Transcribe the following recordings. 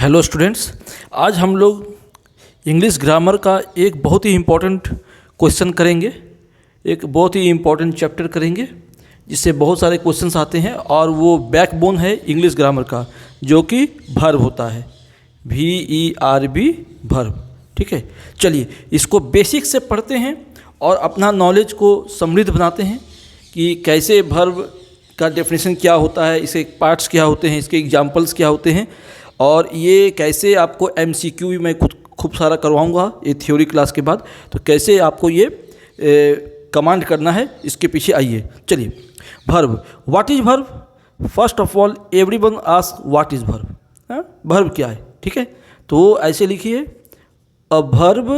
Hello students, आज हम लोग इंग्लिश ग्रामर का एक बहुत ही इम्पोर्टेंट क्वेश्चन करेंगे। एक बहुत ही इम्पोर्टेंट चैप्टर करेंगे जिससे बहुत सारे क्वेश्चंस आते हैं और वो बैकबोन है इंग्लिश ग्रामर का, जो कि वर्ब होता है। VERB verb. ठीक है, चलिए इसको बेसिक से पढ़ते हैं और अपना नॉलेज को समृद्ध बनाते हैं कि कैसे वर्ब का डेफिनेशन क्या होता है, इसके पार्ट्स क्या होते हैं, इसके एग्जाम्पल्स क्या होते हैं, और ये कैसे आपको MCQ भी मैं खूब सारा करवाऊंगा ये थ्योरी क्लास के बाद। तो कैसे आपको ये कमांड करना है, इसके पीछे आइए। चलिए, verb. What is verb? First of all everyone ask what is verb. Verb क्या है? ठीक है, तो ऐसे लिखिए, a verb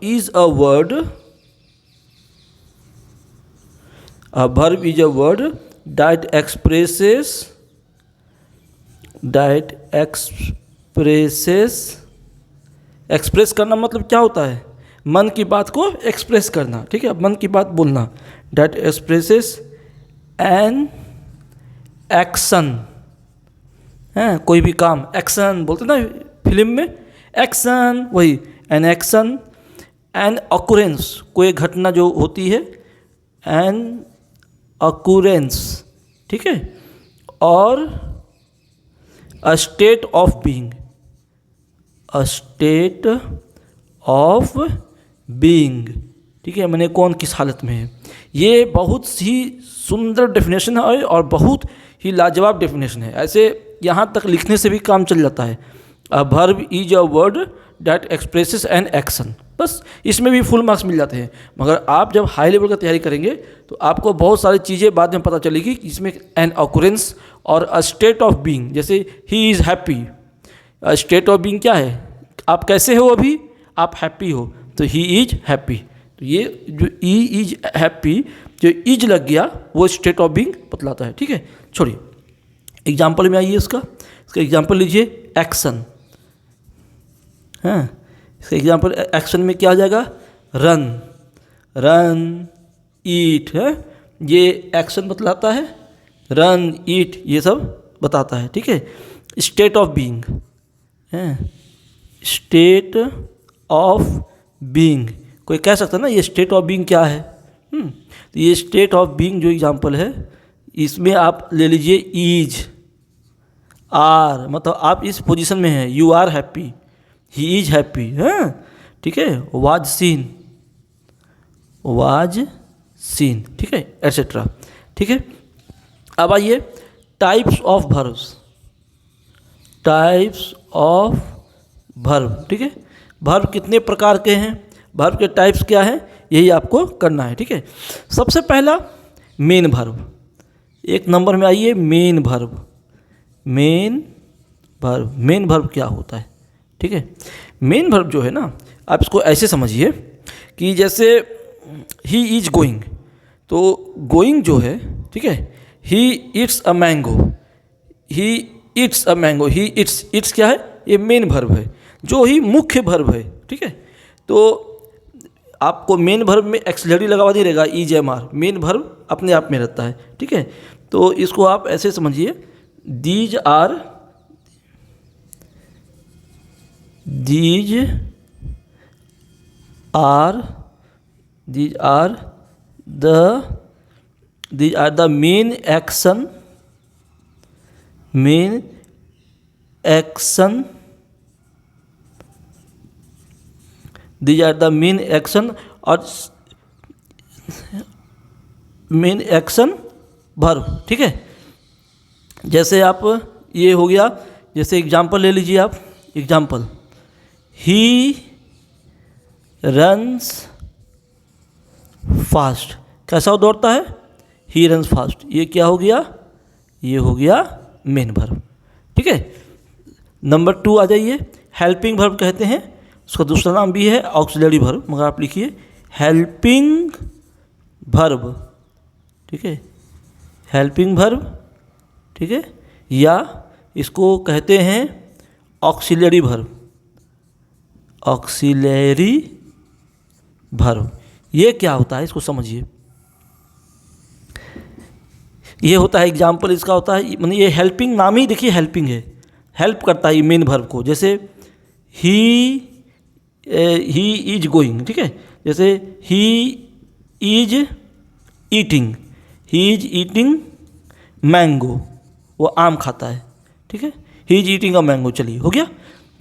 is a word, a verb is a word that expresses express करना। मतलब क्या होता है? मन की बात को एक्सप्रेस करना। ठीक है, मन की बात बोलना। that expresses an action है, कोई भी काम एक्शन बोलते ना फिल्म में, एक्शन, वही एन एक्शन। एन ऑकुरेंस, कोई घटना जो होती है, एन ऑकुरेंस। ठीक है, और a state of being, a state of being. ठीक है, मैंने कौन किस हालत में है। ये बहुत ही सुंदर डेफिनेशन है और बहुत ही लाजवाब डेफिनेशन है। ऐसे यहाँ तक लिखने से भी काम चल जाता है। A verb is a word that expresses an action. बस इसमें भी फुल मार्क्स मिल जाते हैं। मगर आप जब हाई लेवल का तैयारी करेंगे तो आपको बहुत सारी चीज़ें बाद में पता चलेगी कि इसमें एन ऑकुरेंस और अ स्टेट ऑफ बीइंग। जैसे he is happy, state of being क्या है? आप कैसे हो अभी? आप हैप्पी हो, तो ही इज हैप्पी। तो ये जो ही इज हैप्पी, जो इज लग गया, वो स्टेट ऑफ बीइंग बतलाता है। ठीक है, छोड़िए, एग्जाम्पल में आइए। इसका एग्जाम्पल लीजिए, एक्शन। हाँ, इसका एग्जाम्पल एक्शन में क्या आ जाएगा? रन, रन, ईट है, ये एक्शन बतलाता है। रन, ईट, ये सब बताता है। ठीक है, स्टेट ऑफ बीइंग है, स्टेट ऑफ बीइंग। कोई कह सकता है ना ये स्टेट ऑफ बीइंग क्या है? तो ये स्टेट ऑफ बीइंग जो एग्जाम्पल है, इसमें आप ले लीजिए इज, आर, मतलब आप इस पोजीशन में हैं, you are happy, he is happy है। ठीक है, वाज सीन, वाज सीन। ठीक है, एटसेट्रा। ठीक है, अब आइए types of verbs, types of verb. ठीक है, वर्ब कितने प्रकार के हैं, वर्ब के टाइप्स क्या हैं, यही आपको करना है। ठीक है, सबसे पहला मेन वर्ब। एक नंबर में आइए, main verb. Main verb, main verb क्या होता है? ठीक है, मेन वर्ब जो है ना, आप इसको ऐसे समझिए कि जैसे ही इज गोइंग, तो गोइंग जो है, ठीक है, he it's a mango, he it's a mango, he it's, it's क्या है? ये मेन वर्ब है, जो ही मुख्य वर्ब है। ठीक है, तो आपको मेन वर्ब में एक्सिलरी लगा हुआ नहीं रहेगा, is am are. Main verb अपने आप में रहता है। ठीक है, तो इसको आप ऐसे समझिए, these are, these are the main action, these are the main action और मेन एक्शन वर्ब। ठीक है, जैसे आप ये हो गया, जैसे एग्जाम्पल ले लीजिए आप, एग्जाम्पल, ही रन्स फास्ट। कैसा दौड़ता है? He runs fast. ये क्या हो गया? ये हो गया मेन वर्ब। ठीक है, नंबर 2 आ जाइए, हेल्पिंग वर्ब कहते हैं, उसका दूसरा नाम भी है ऑक्सिलरी वर्ब, मगर आप लिखिए हेल्पिंग वर्ब। ठीक है, हेल्पिंग वर्ब। ठीक है, या इसको कहते हैं ऑक्सिलरी वर्ब, ऑक्सिलरी वर्ब। ये क्या होता है, इसको समझिए। ये होता है एग्जाम्पल इसका होता है, मतलब ये हेल्पिंग नाम ही देखिए हेल्पिंग है, हेल्प करता है मेन वर्ब को। जैसे ही इज गोइंग, ठीक है, जैसे he is eating, he is eating mango, वो आम खाता है, ठीक है, he is eating a mango. चलिए हो गया,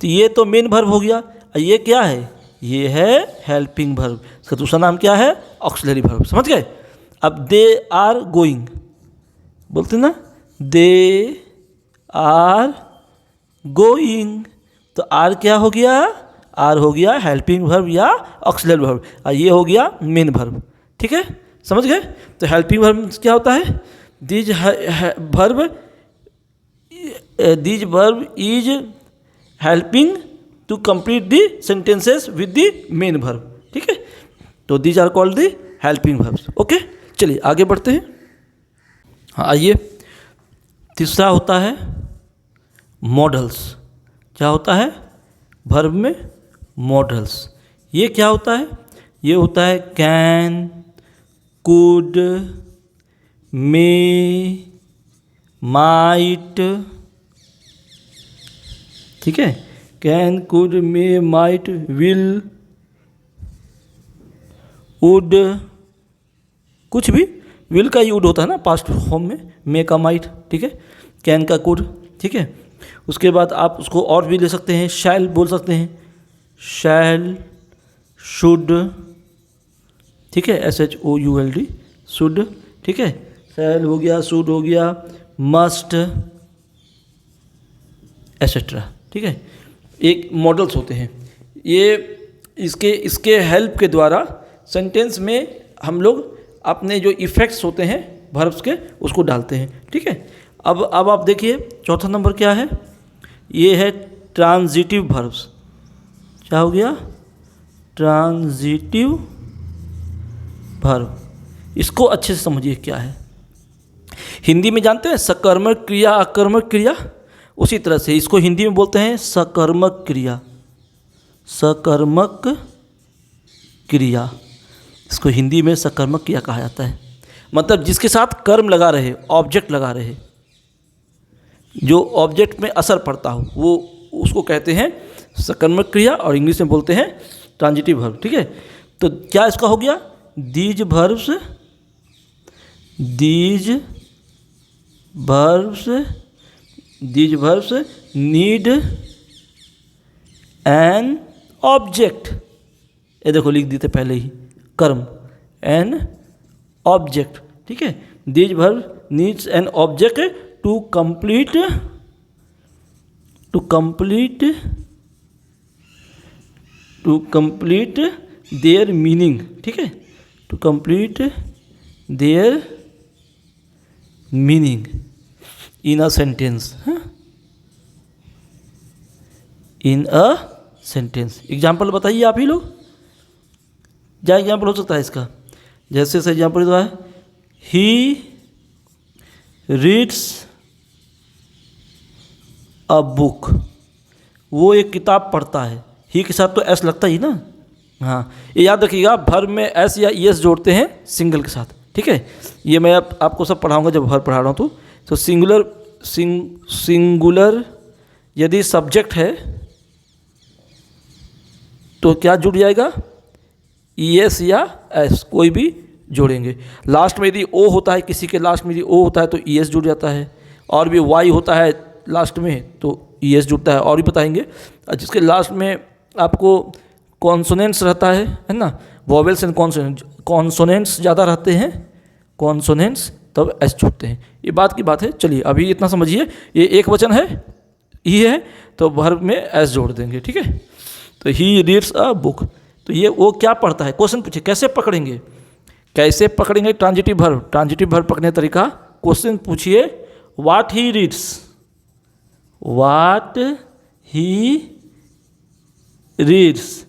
तो ये तो मेन वर्ब हो गया। ये क्या है, ये है हेल्पिंग वर्ब। इसका दूसरा नाम क्या है, ऑक्सिलरी वर्ब। समझ गए। अब दे आर गोइंग बोलते ना, दे आर गोइंग, तो आर क्या हो गया, आर हो गया हेल्पिंग वर्ब या ऑक्सिलरी वर्ब, और ये हो गया मेन वर्ब। ठीक है, समझ गए। तो हेल्पिंग वर्ब क्या होता है, this verb is helping to complete the sentences with the main verb. ठीक है, तो these are called the helping verbs. Okay, चलिए आगे बढ़ते हैं। हाँ आइए, तीसरा होता है मॉडल्स। क्या होता है वर्ब में, मॉडल्स। ये क्या होता है, ये होता है कैन, कुड, मे, माइट। ठीक है, can, could, may, might, will, would, कुछ भी। विल का यूज होता है ना पास्ट फॉर्म में, मे का माइट। ठीक है, कैन का कुड। ठीक है, उसके बाद आप उसको और भी ले सकते हैं, शैल बोल सकते हैं, शैल, शुड। ठीक है, SHOULD, शुड। ठीक है, शैल हो गया, शुड हो गया, मस्ट, एसेट्रा। ठीक है, एक मॉडल्स होते हैं ये। इसके हेल्प के द्वारा सेंटेंस में हम लोग अपने जो इफ़ेक्ट्स होते हैं वर्ब्स के उसको डालते हैं। ठीक है, अब आप देखिए चौथा नंबर क्या है, ये है ट्रांजिटिव वर्ब्स। क्या हो गया, ट्रांजिटिव वर्ब। इसको अच्छे से समझिए क्या है। हिंदी में जानते हैं सकर्मक क्रिया, अकर्मक क्रिया, उसी तरह से इसको हिंदी में बोलते हैं सकर्मक क्रिया। सकर्मक क्रिया, इसको हिंदी में सकर्मक क्रिया कहा जाता है। मतलब जिसके साथ कर्म लगा रहे, ऑब्जेक्ट लगा रहे, जो ऑब्जेक्ट में असर पड़ता हो, वो उसको कहते हैं सकर्मक क्रिया, और इंग्लिश में बोलते हैं ट्रांजिटिव वर्ब। ठीक है, तो क्या इसका हो गया, these verbs need an object. ये देखो लिख देते पहले ही, कर्म, एन ऑब्जेक्ट। ठीक है, these verb needs an object to complete their meaning. ठीक है, to complete their meaning in a sentence. In a sentence. Example बताइए आप ही लोग, क्या एग्जाम्पल हो सकता है इसका। जैसे से एग्जाम्पल है, ही रीड्स अ बुक, वो एक किताब पढ़ता है। ही के साथ तो एस लगता ही ना। हाँ, ये याद रखिएगा, वर्ब में एस या ईएस जोड़ते हैं सिंगल के साथ। ठीक है, ये मैं आपको सब पढ़ाऊंगा जब वर्ब पढ़ा रहा हूँ तो सिंगुलर यदि सब्जेक्ट है तो क्या जुड़ जाएगा, ईएस या एस कोई भी जोड़ेंगे। लास्ट में यदि ओ होता है, किसी के लास्ट में यदि ओ होता है तो ईएस जुड़ जाता है, और भी वाई होता है लास्ट में तो ईएस जुड़ता है, और भी बताएंगे। जिसके लास्ट में आपको कॉन्सोनेंट्स रहता है ना, वॉवेल्स एंड कॉन्सोनेंट्स ज़्यादा रहते हैं, कॉन्सोनेंट्स तब एस जुड़ते हैं। ये बात की बात है। चलिए अभी इतना समझिए, ये एक वचन है, ही है, तो वर्ब में एस जोड़ देंगे। ठीक है, तो ही रीड्स अ बुक, तो ये वो क्या पढ़ता है। क्वेश्चन पूछिए कैसे पकड़ेंगे, ट्रांजिटिव वर्ब। ट्रांजिटिव वर्ब पकड़ने का तरीका, क्वेश्चन पूछिए what he reads, what he reads,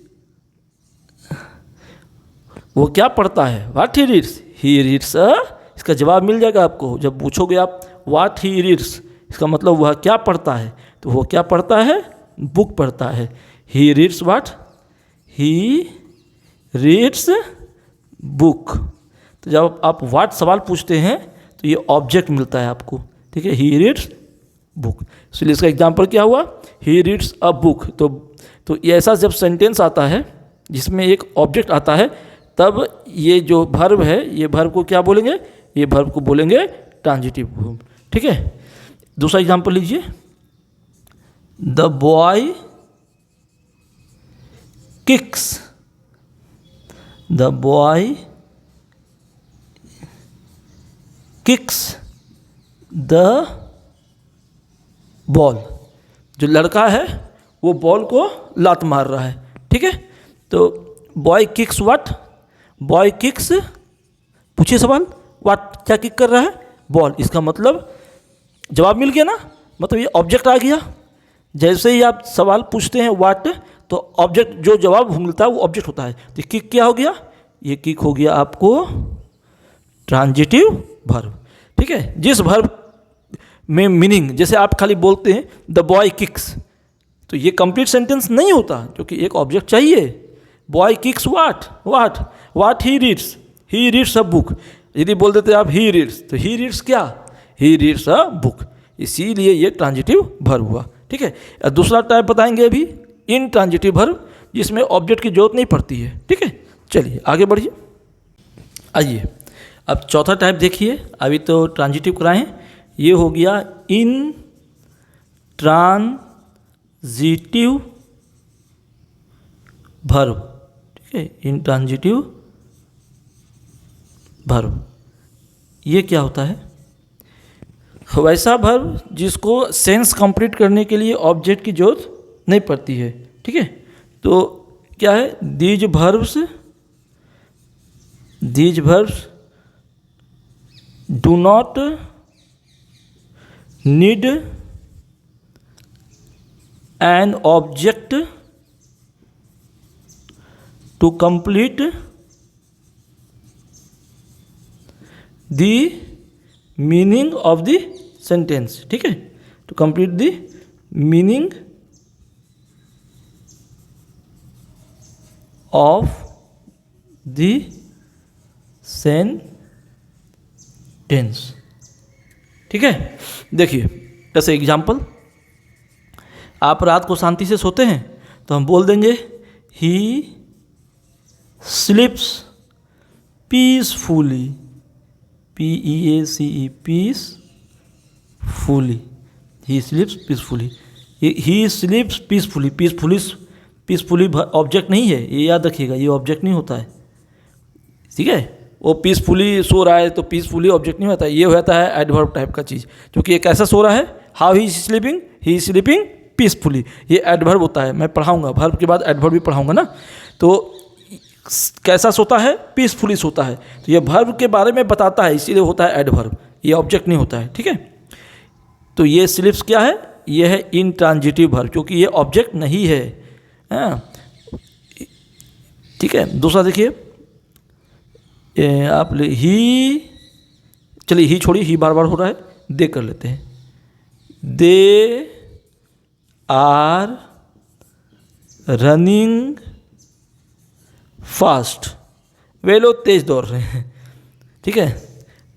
वो क्या पढ़ता है, what he reads, he reads अ। इसका जवाब मिल जाएगा आपको जब पूछोगे आप व्हाट ही रीड्स, इसका मतलब वह क्या पढ़ता है, तो वो क्या पढ़ता है, बुक पढ़ता है। He reads what, he reads book. तो जब आप व्हाट सवाल पूछते हैं तो ये ऑब्जेक्ट मिलता है आपको, ठीक है। ही रीड्स बुक, इसलिए इसका एग्जाम्पल क्या हुआ, ही रीड्स अ बुक। तो ये ऐसा जब सेंटेंस आता है जिसमें एक ऑब्जेक्ट आता है, तब ये जो वर्ब है, ये वर्ब को क्या बोलेंगे, ये वर्ब को बोलेंगे ट्रांजिटिव वर्ब, ठीक है। दूसरा एग्जाम्पल लीजिए, the boy kicks, the boy kicks the ball, जो लड़का है वो बॉल को लात मार रहा है, ठीक है। तो boy kicks what, boy kicks, पूछिए सवाल, व्हाट क्या किक कर रहा है, बॉल। इसका मतलब जवाब मिल गया ना, मतलब ये ऑब्जेक्ट आ गया। जैसे ही आप सवाल पूछते हैं व्हाट, तो ऑब्जेक्ट जो जवाब मिलता है वो ऑब्जेक्ट होता है। तो किक क्या हो गया, ये किक हो गया आपको ट्रांजिटिव वर्ब, ठीक है। जिस वर्ब में मीनिंग, जैसे आप खाली बोलते हैं द बॉय किक्स, तो ये कंप्लीट सेंटेंस नहीं होता, क्योंकि एक ऑब्जेक्ट चाहिए। Boy kicks what, what he reads a book. यदि बोल देते आप ही रीड्स, तो ही रीड्स क्या, ही रीड्स अ बुक, इसीलिए ये ट्रांजिटिव वर्ब हुआ, ठीक है। दूसरा टाइप बताएंगे अभी, इन ट्रांजिटिव वर्ब, जिसमें ऑब्जेक्ट की जरूरत नहीं पड़ती है, ठीक है। चलिए आगे बढ़िए, आइए अब चौथा टाइप देखिए। अभी तो ट्रांजिटिव कराए हैं, ये हो गया इन ट्रांजिटिव वर्ब, ठीक है। इन ट्रांजिटिव वर्ब ये क्या होता है, वैसा वर्ब जिसको सेंस कंप्लीट करने के लिए ऑब्जेक्ट की जरूरत नहीं पड़ती है, ठीक है। तो क्या है, these verbs do not need an object to complete the meaning of the sentence, ठीक है। To complete the meaning of the sentence, ठीक है। देखिए जैसे एग्जाम्पल, आप रात को शांति से सोते हैं तो हम बोल देंगे ही स्लीप्स पीसफुली, PEACE, पीसफुली, ही स्लीप्स पीसफुली, ही स्लीप्स पीसफुली, पीसफुली ऑब्जेक्ट नहीं है, ये याद रखिएगा, ये ऑब्जेक्ट नहीं होता है, ठीक है। वो पीसफुली सो रहा है तो पीसफुली ऑब्जेक्ट नहीं होता है, ये होता है एडवर्ब टाइप का चीज़, क्योंकि ये कैसा सो रहा है, हाउ ही स्लीपिंग पीसफुली, ये एडवर्ब होता है। मैं पढ़ाऊंगा, वर्ब के बाद एडवर्ब भी पढ़ाऊंगा ना। तो कैसा सोता है, पीसफुली सोता है, तो ये वर्ब के बारे में बताता है, इसीलिए होता है एडवर्ब, ये ऑब्जेक्ट नहीं होता है, ठीक है। तो ये स्लीप्स क्या है, ये है इनट्रांजिटिव वर्ब, क्योंकि ये ऑब्जेक्ट नहीं है, ठीक है। दूसरा देखिए, आप ही, चलिए ही छोड़िए, ही बार बार हो रहा है, दे कर लेते हैं, दे आर रनिंग फास्ट, वे लोग तेज दौड़ रहे हैं, ठीक है।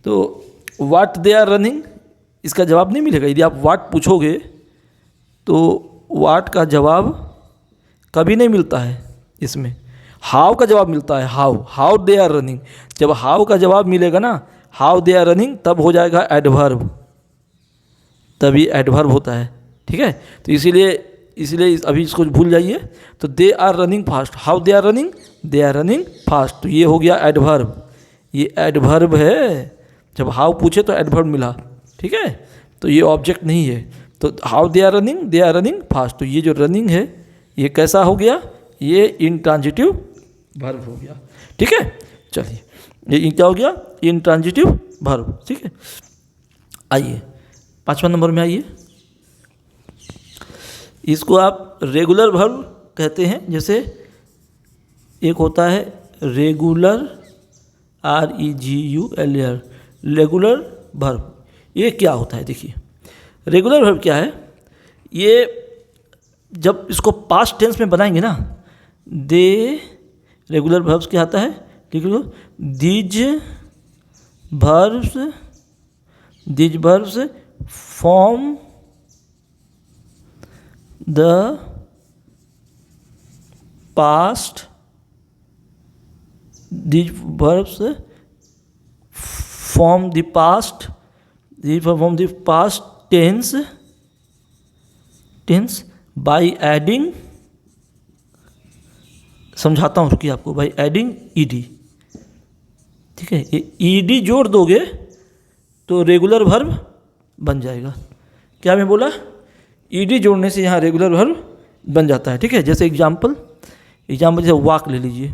तो व्हाट दे आर रनिंग, इसका जवाब नहीं मिलेगा। यदि आप व्हाट पूछोगे तो व्हाट का जवाब कभी नहीं मिलता है, इसमें हाउ का जवाब मिलता है, हाउ दे आर रनिंग। जब हाउ का जवाब मिलेगा ना, हाउ दे आर रनिंग, तब हो जाएगा एडवर्ब, तभी एडवर्ब होता है, ठीक है। तो इसीलिए अभी इसको भूल जाइए। तो they are running fast, how they are running fast, तो ये हो गया एडवर्ब, ये एडवर्ब है। जब हाउ पूछे तो एडवर्ब मिला, ठीक है। तो ये ऑब्जेक्ट नहीं है। तो how they are running fast, तो ये जो रनिंग है ये कैसा हो गया, ये इनट्रांजिटिव वर्ब हो गया, ठीक है। चलिए ये क्या हो गया, इनट्रांजिटिव वर्ब, ठीक है। आइए 5वां नंबर में आइए, इसको आप रेगुलर वर्ब कहते हैं। जैसे एक होता है रेगुलर, REGULAR, रेगुलर वर्ब। ये क्या होता है, देखिए रेगुलर वर्ब क्या है, ये जब इसको पास्ट टेंस में बनाएंगे ना, दे रेगुलर वर्ब्स क्या आता है, लिख लो, these verbs these verbs form the past, these verbs form the past, these form the past tense by adding, समझाता हूँ रुकिए आपको, by adding ed, ठीक है। ये ed जोड़ दोगे तो रेगुलर वर्ब बन जाएगा। क्या मैं बोला, ed जोड़ने से यहाँ रेगुलर वर्ब बन जाता है, ठीक है। जैसे एग्जाम्पल जैसे वॉक ले लीजिए,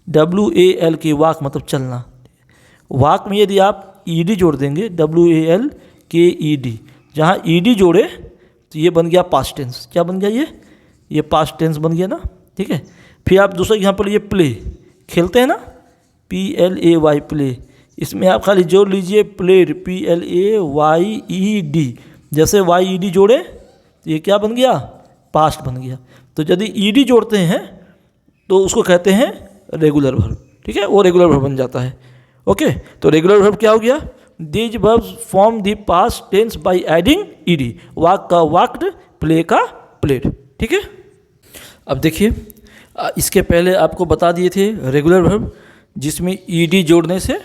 WALK वॉक मतलब चलना। वॉक में यदि आप ed जोड़ देंगे, WALKED, जहाँ ed जोड़े तो ये बन गया पास्ट टेंस। क्या बन गया, ये पास्ट टेंस बन गया ना, ठीक है। फिर आप दूसरा एग्जाम्पल ये प्ले, खेलते हैं ना, PLAY प्ले, इसमें आप खाली जोड़ लीजिए प्लेड, PLAYED, जैसे YED जोड़े तो ये क्या बन गया, पास्ट बन गया। तो यदि ed जोड़ते हैं तो उसको कहते हैं रेगुलर वर्ब, ठीक है, वो रेगुलर वर्ब बन जाता है। ओके, तो रेगुलर वर्ब क्या हो गया, these verbs form the past tense by adding ed, walk का वॉक्ड, प्ले का प्लेड, ठीक है। अब देखिए, इसके पहले आपको बता दिए थे रेगुलर वर्ब जिसमें ed जोड़ने से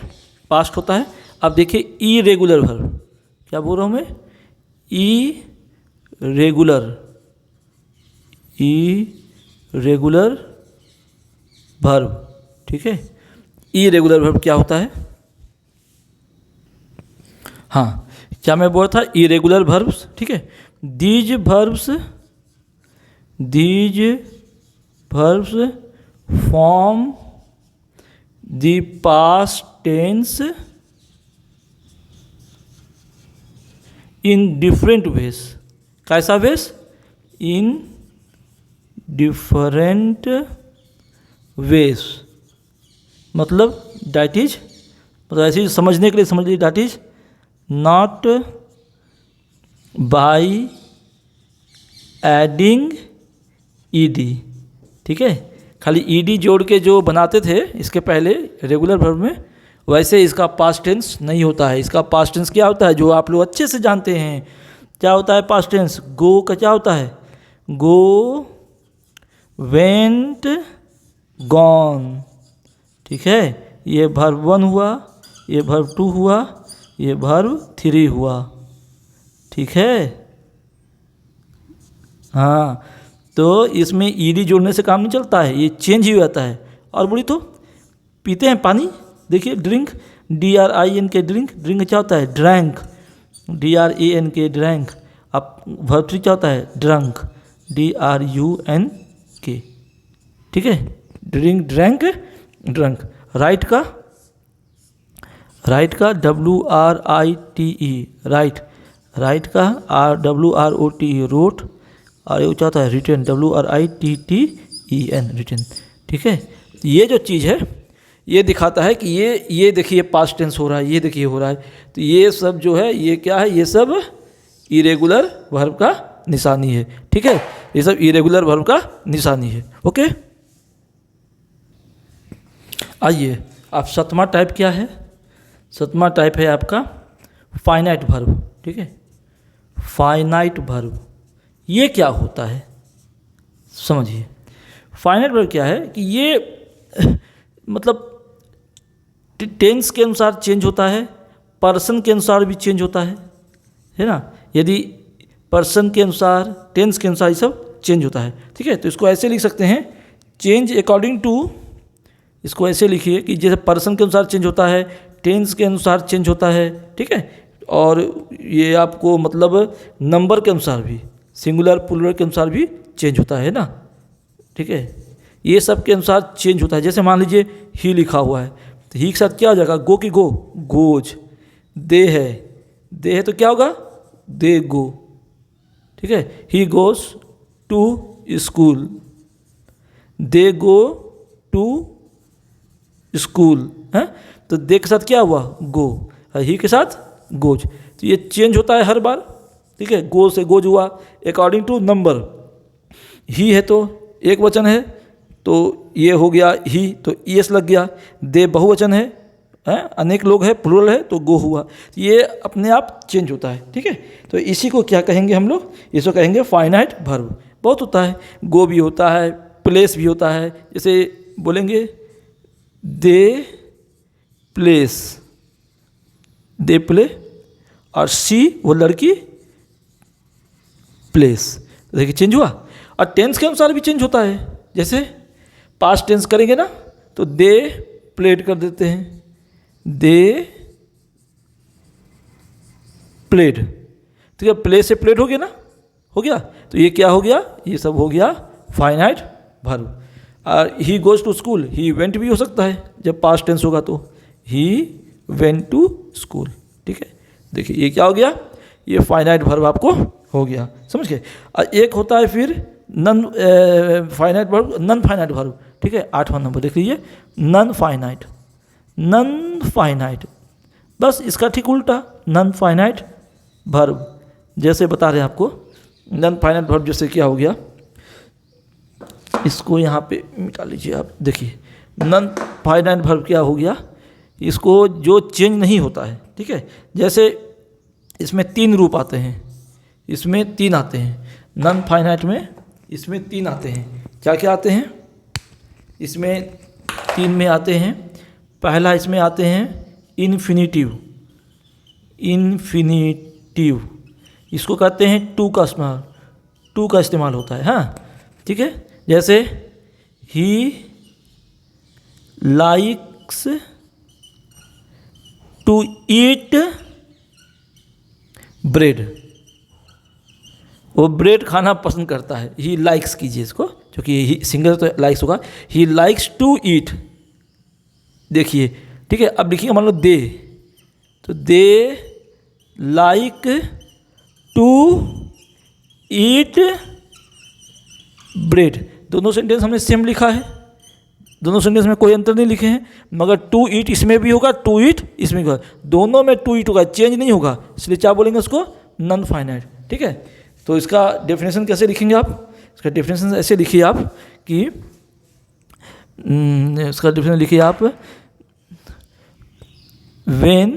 पास्ट होता है। अब देखिए इरेगुलर वर्ब, क्या बोल रहा हूँ मैं, इरेगुलर वर्ब, ठीक है। इरेगुलर वर्ब क्या होता है, हाँ, क्या मैं बोल रहा था, इरेगुलर वर्ब्स, ठीक है। These verbs form the past tense in different ways। कैसा वेज, in different ways, मतलब that is, मतलब ऐसे समझने के लिए समझ लीजिए, that is not by adding ed, ठीक है। खाली ed जोड़ के जो बनाते थे इसके पहले रेगुलर वर्ब में, वैसे इसका पास्ट टेंस नहीं होता है। इसका पास्ट टेंस क्या होता है, जो आप लोग अच्छे से जानते हैं, क्या होता है पास्ट टेंस, गो का क्या होता है, गो, वेंट, गॉन, ठीक है। ये वर्ब 1 हुआ, ये वर्ब 2 हुआ, ये वर्ब 3 हुआ, ठीक है। हाँ, तो इसमें ed जोड़ने से काम नहीं चलता है, ये चेंज ही हो जाता है। और बोली तो पीते हैं पानी, देखिए ड्रिंक, DRINK ड्रिंक, ड्रिंक क्या होता है, ड्रैंक, DRANK ड्रैंक। अब वर्ब 3 क्या होता है, ड्रंक, DRUNK, ठीक है। Drink, drank, drunk. राइट का WRITE, राइट, राइट का RWROTE, रोट, और ये होता है रिटर्न, WRITTEN, रिटर्न, ठीक है। ये जो चीज़ है ये दिखाता है कि ये देखिए पास्ट टेंस हो रहा है, ये देखिए हो रहा है। तो ये सब जो है ये क्या है, ये सब इरेगुलर वर्ब का निशानी है, ठीक है। ये सब इरेगुलर वर्ब का निशानी है। ओके, आइए अब सातवां टाइप क्या है, सातवां टाइप है आपका फाइनाइट वर्ब, ठीक है। फाइनाइट वर्ब ये क्या होता है, समझिए। फाइनाइट वर्ब क्या है कि ये मतलब टेंस के अनुसार चेंज होता है, पर्सन के अनुसार भी चेंज होता है ना। यदि पर्सन के अनुसार, टेंस के अनुसार ये सब चेंज होता है, ठीक है। तो इसको ऐसे लिख सकते हैं, चेंज अकॉर्डिंग टू, इसको ऐसे लिखिए कि जैसे पर्सन के अनुसार चेंज होता है, टेंस के अनुसार चेंज होता है, ठीक है। और ये आपको मतलब नंबर के अनुसार भी, सिंगुलर प्लूरल के अनुसार भी चेंज होता है ना, ठीक है। ये सब के अनुसार चेंज होता है। जैसे मान लीजिए ही लिखा हुआ है तो ही के साथ क्या हो जाएगा, गो की गो, गोज, दे है तो क्या होगा, दे गो, ठीक है। He goes to school, they go to school है, तो दे के साथ क्या हुआ, गो, ही के साथ गोज। तो ये चेंज होता है हर बार, ठीक है। गो से गोज हुआ अकॉर्डिंग टू नंबर। ही है तो एक वचन है तो ये हो गया ही, तो ईएस लग गया। दे बहुवचन है है, अनेक लोग है, प्लूरल है तो गो हुआ, ये अपने आप चेंज होता है। ठीक है, तो इसी को क्या कहेंगे हम लोग, इसको कहेंगे फाइनाइट वर्ब। बहुत होता है, गो भी होता है, प्लेस भी होता है, जैसे बोलेंगे दे प्लेस, दे प्ले, और सी वो लड़की प्लेस। देखिए चेंज हुआ। और टेंस के अनुसार भी चेंज होता है, जैसे पास्ट टेंस करेंगे ना तो दे प्लेड कर देते हैं, दे प्लेड। ठीक है, प्ले से प्लेड हो गया ना, हो गया, तो ये क्या हो गया, ये सब हो गया फाइनाइट वर्ब। और he goes to school, he went भी हो सकता है जब पास्ट टेंस होगा तो, ही वेंट टू स्कूल। ठीक है, देखिए ये क्या हो गया, ये फाइनाइट वर्ब आपको हो गया, समझ गए। और एक होता है फिर non finite verb, non finite verb. ठीक है, 8वां नंबर देख लीजिए, नन फाइनाइट। नन फाइनाइट, बस इसका ठीक उल्टा, नन फाइनाइट वर्ब। जैसे बता रहे हैं आपको, नन फाइनाइट वर्ब जैसे क्या हो गया, इसको यहाँ पे मिटा लीजिए आप, देखिए नन फाइनाइट वर्ब क्या हो गया, इसको जो चेंज नहीं होता है। ठीक है, जैसे इसमें 3 रूप आते हैं, इसमें 3 आते हैं, नन फाइनाइट में इसमें 3 आते हैं। क्या क्या आते हैं इसमें, 3 में आते हैं। पहला इसमें आते हैं इन्फिनिटिव, इन्फिनिटिव इसको कहते हैं टू का इस्तेमाल, टू का इस्तेमाल होता है। हाँ, ठीक है, जैसे he likes to eat bread, वो ब्रेड खाना पसंद करता है। ही लाइक्स कीजिए इसको, क्योंकि ही सिंगल तो लाइक्स होगा, ही लाइक्स टू ईट। देखिए, ठीक है, अब लिखिए मान लो दे, तो they like to eat bread. दोनों सेंटेंस हमने सेम लिखा है, दोनों सेंटेंस में कोई अंतर नहीं लिखे हैं, मगर टू ईट इसमें भी होगा, टू ईट इसमें भी होगा, दोनों में टू ईट होगा, चेंज नहीं होगा, इसलिए क्या बोलेंगे उसको, नन फाइनाइट। ठीक है, तो इसका डेफिनेशन कैसे लिखेंगे आप, इसका डेफिनेशन ऐसे लिखिए आप कि इसका डेफिनेशन लिखिए आप, when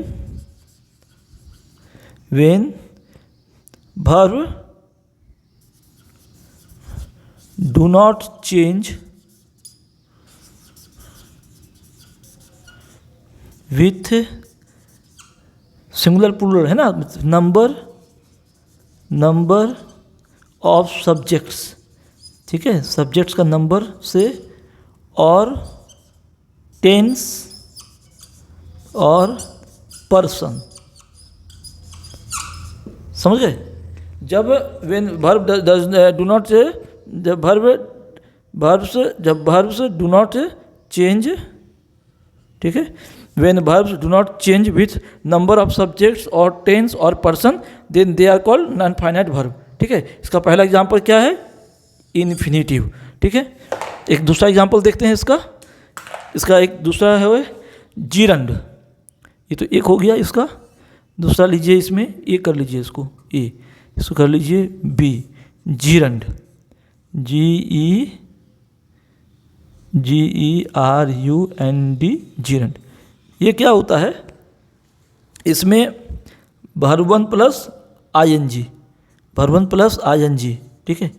verb do not change with singular plural है ना, नंबर ऑफ सब्जेक्ट्स। ठीक है, सब्जेक्ट्स का नंबर से, और टेंस और पर्सन। समझ गए, जब वेन वर्ब डू नॉट, जब वर्ब्स डू नॉट चेंज, ठीक है, when verbs do not change with number of subjects और टेंस और person, then they are called non finite verb. ठीक है, इसका पहला एग्जांपल क्या है, इन्फिनिटिव। ठीक है, एक दूसरा एग्जांपल देखते हैं इसका एक दूसरा है जीरंड। ये तो एक हो गया इसका, दूसरा लीजिए, इसमें ए कर लीजिए, इसको ए, इसको कर लीजिए बी, जीरंड, GERUND, जीरंड। ये क्या होता है, इसमें verb 1 plus ING, verb 1 plus ING। ठीक है,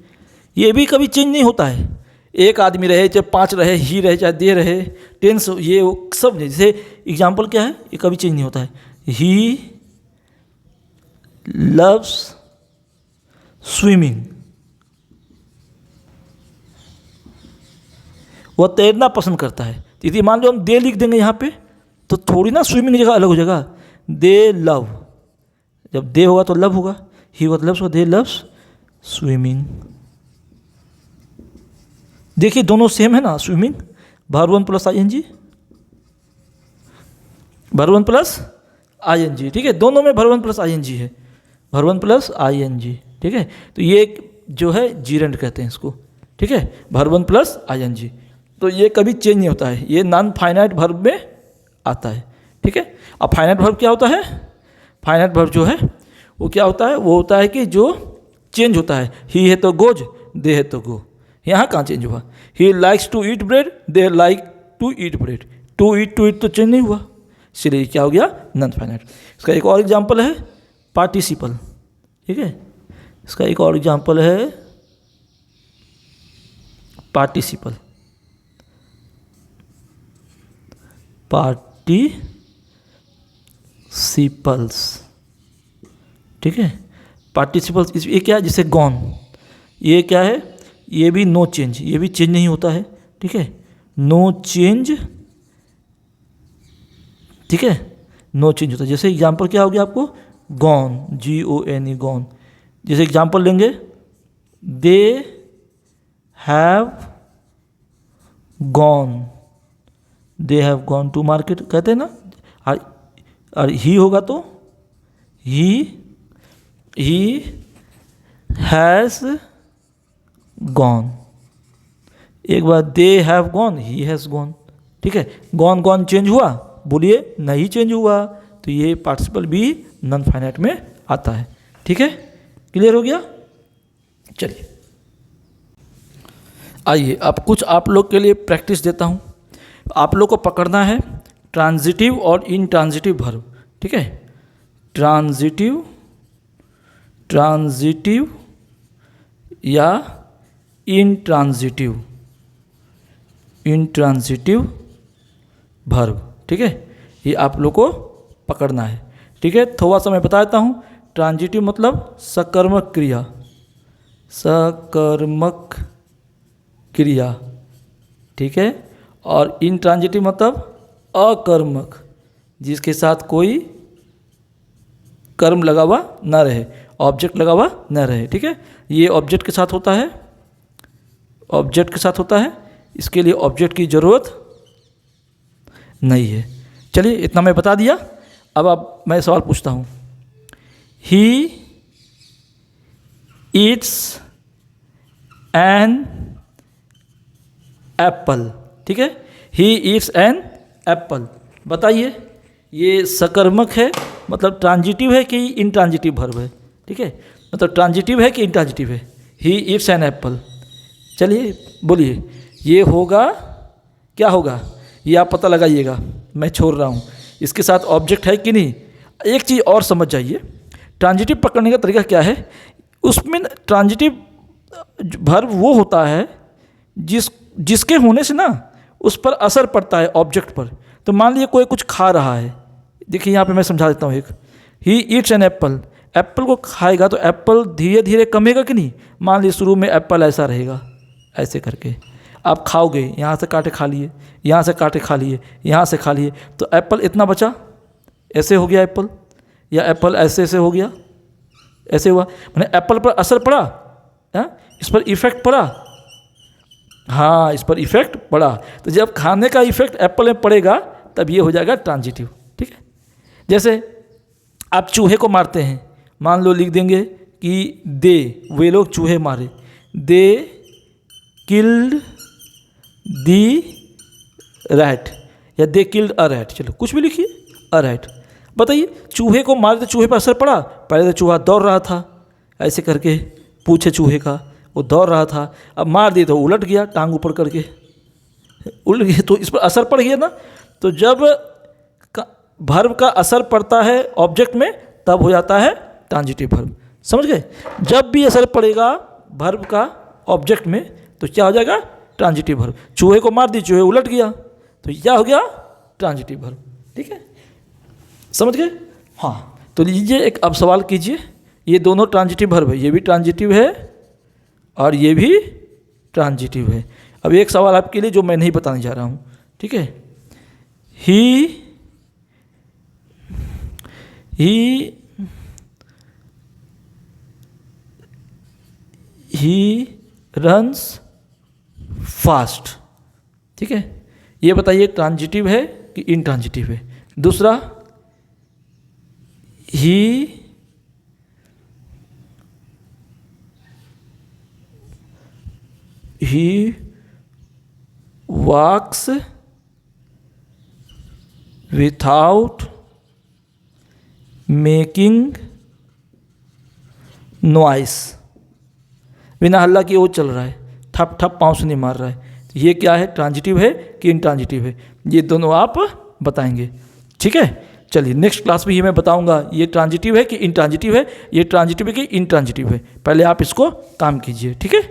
ये भी कभी चेंज नहीं होता है, एक आदमी रहे चाहे 5 रहे, ही रहे चाहे दे रहे, टेंस ये वो सब नहीं। जैसे एग्जाम्पल क्या है, ये कभी चेंज नहीं होता है, ही लव्स स्विमिंग, वह तैरना पसंद करता है। यदि मान लो हम दे लिख देंगे यहाँ पे, तो थोड़ी ना स्विमिंग की जगह अलग हो जाएगा, दे लव, जब दे होगा तो लव होगा, ही होगा तो लव्स होगा, दे लव्स स्विमिंग। देखिए दोनों सेम है ना, swimming, verb 1 plus ING, verb 1 plus ING। ठीक है, दोनों में वर्ब 1 प्लस ING है, वर्ब 1 प्लस ING। ठीक है, तो ये जो है जीरंड कहते हैं इसको। ठीक है, वर्ब 1 प्लस ING, तो ये कभी चेंज नहीं होता है, ये नॉन फाइनाइट वर्ब में आता है। ठीक है, अब फाइनाइट वर्ब क्या होता है, फाइनाइट वर्ब जो है वो क्या होता है, वो होता है कि जो चेंज होता है, ही है तो गोज, दे है तो गो। यहाँ कहाँ चेंज हुआ, he likes to eat bread, they like to eat bread, to eat तो चेंज नहीं हुआ, इसलिए क्या हो गया, नॉन फाइनाइट। इसका एक और एग्जांपल है पार्टिसिपल, ठीक है, इसका एक और एग्जांपल है पार्टिसिपल। पार्टिसिपल्स, ठीक है, पार्टिसिपल्स। ये क्या है, जैसे गॉन, ये क्या है, ये भी नो चेंज, ये भी चेंज नहीं होता है, ठीक है, नो चेंज, ठीक है, नो चेंज होता है। जैसे एग्जांपल क्या हो गया आपको, गॉन, GONE, गॉन। जैसे एग्जांपल लेंगे, they have gone, they have gone to market, कहते हैं ना। और ही होगा तो ही हैज़ गॉन। एक बार they have gone, he has gone, ठीक है। गॉन गॉन चेंज हुआ, बोलिए नहीं चेंज हुआ, तो ये पार्टिसिपल भी नॉन फाइनाइट में आता है, ठीक है। क्लियर हो गया। चलिए आइए अब कुछ आप लोग के लिए प्रैक्टिस देता हूँ। आप लोग को पकड़ना है ट्रांजिटिव और इनट्रांजिटिव वर्ब, ठीक है। ट्रांजिटिव या इनट्रांजिटिव वर्ब, ठीक है, ये आप लोग को पकड़ना है, ठीक है। थोड़ा सा मैं बता देता हूँ। ट्रांजिटिव मतलब सकर्मक क्रिया, ठीक है। और इनट्रांजिटिव मतलब अकर्मक, जिसके साथ कोई कर्म लगा हुआ ना रहे, ऑब्जेक्ट लगा हुआ ना रहे, ठीक है। ये ऑब्जेक्ट के साथ होता है, इसके लिए ऑब्जेक्ट की ज़रूरत नहीं है। चलिए इतना मैं बता दिया। अब मैं सवाल पूछता हूँ। ही ईट्स एन एप्पल, ठीक है, ही ईट्स एन एप्पल। बताइए ये सकर्मक है, मतलब ट्रांजिटिव है कि इनट्रांजिटिव वर्ब है, ठीक है, मतलब ट्रांजिटिव है कि इनट्रांजिटिव है। ही ईट्स एन एप्पल, चलिए बोलिए ये होगा, क्या होगा, ये आप पता लगाइएगा, मैं छोड़ रहा हूँ। इसके साथ ऑब्जेक्ट है कि नहीं। एक चीज़ और समझ जाइए, ट्रांजिटिव पकड़ने का तरीका क्या है। उसमें ट्रांजिटिव वर्ब वो होता है जिसके होने से ना उस पर असर पड़ता है ऑब्जेक्ट पर। तो मान लीजिए कोई कुछ खा रहा है, देखिए यहाँ पे मैं समझा देता हूँ। एक he eats an apple, apple को खाएगा तो एप्पल धीरे धीरे कमेगा कि नहीं। मान लीजिए शुरू में एप्पल ऐसा रहेगा, ऐसे करके आप खाओगे, यहाँ से काटे खा लिए, यहाँ से काटे खा लिए, यहाँ से खा लिए, तो एप्पल इतना बचा, ऐसे हो गया एप्पल, या एप्पल ऐसे हो गया, ऐसे हुआ, मैंने एप्पल पर असर पड़ा, इस पर इफेक्ट पड़ा, हाँ इस पर इफेक्ट पड़ा। तो जब खाने का इफेक्ट एप्पल में पड़ेगा तब ये हो जाएगा ट्रांजिटिव, ठीक है। जैसे आप चूहे को मारते हैं, मान लो लिख देंगे कि दे, वे लोग चूहे मारे, दे किल्ड दी रैट, या दे किल्ड अ रैट, चलो कुछ भी लिखिए, अ रैट। बताइए चूहे को मारे तो चूहे पर असर पड़ा। पहले तो चूहा दौड़ रहा था, ऐसे करके पूछे चूहे का, वो दौड़ रहा था, अब मार दिए तो उलट गया, टांग ऊपर करके उलट गया, तो इस पर असर पड़ गया ना। तो जब वर्ब का असर पड़ता है ऑब्जेक्ट में तब हो जाता है ट्रांजिटिव वर्ब, समझ गए। जब भी असर पड़ेगा वर्ब का ऑब्जेक्ट में तो क्या हो जाएगा, ट्रांजिटिव वर्ब। चूहे को मार दी, चूहे उलट गया, तो क्या हो गया, ट्रांजिटिव वर्ब, ठीक है, समझ गए। हाँ तो लीजिए एक अब सवाल कीजिए, ये दोनों ट्रांजिटिव वर्ब है, ये भी ट्रांजिटिव है और ये भी ट्रांजिटिव है। अब एक सवाल आपके लिए जो मैं नहीं बताने जा रहा हूँ, ठीक है। ही रन्स फास्ट, ठीक है, ये बताइए ट्रांजिटिव है कि इनट्रांजिटिव है। दूसरा he walks without making noise, बिना हल्ला किए वो चल रहा है, ठप ठप पाँव से नहीं मार रहा है। तो ये क्या है, ट्रांजिटिव है कि इनट्रांजिटिव है, ये दोनों आप बताएंगे। ठीक है। चलिए नेक्स्ट क्लास में ये मैं बताऊंगा ये ट्रांजिटिव है कि इंट्रांजिटिव है, ये ट्रांजिटिव है कि इंट्रांजिटिव है। पहले आप इसको काम कीजिए, ठीक है।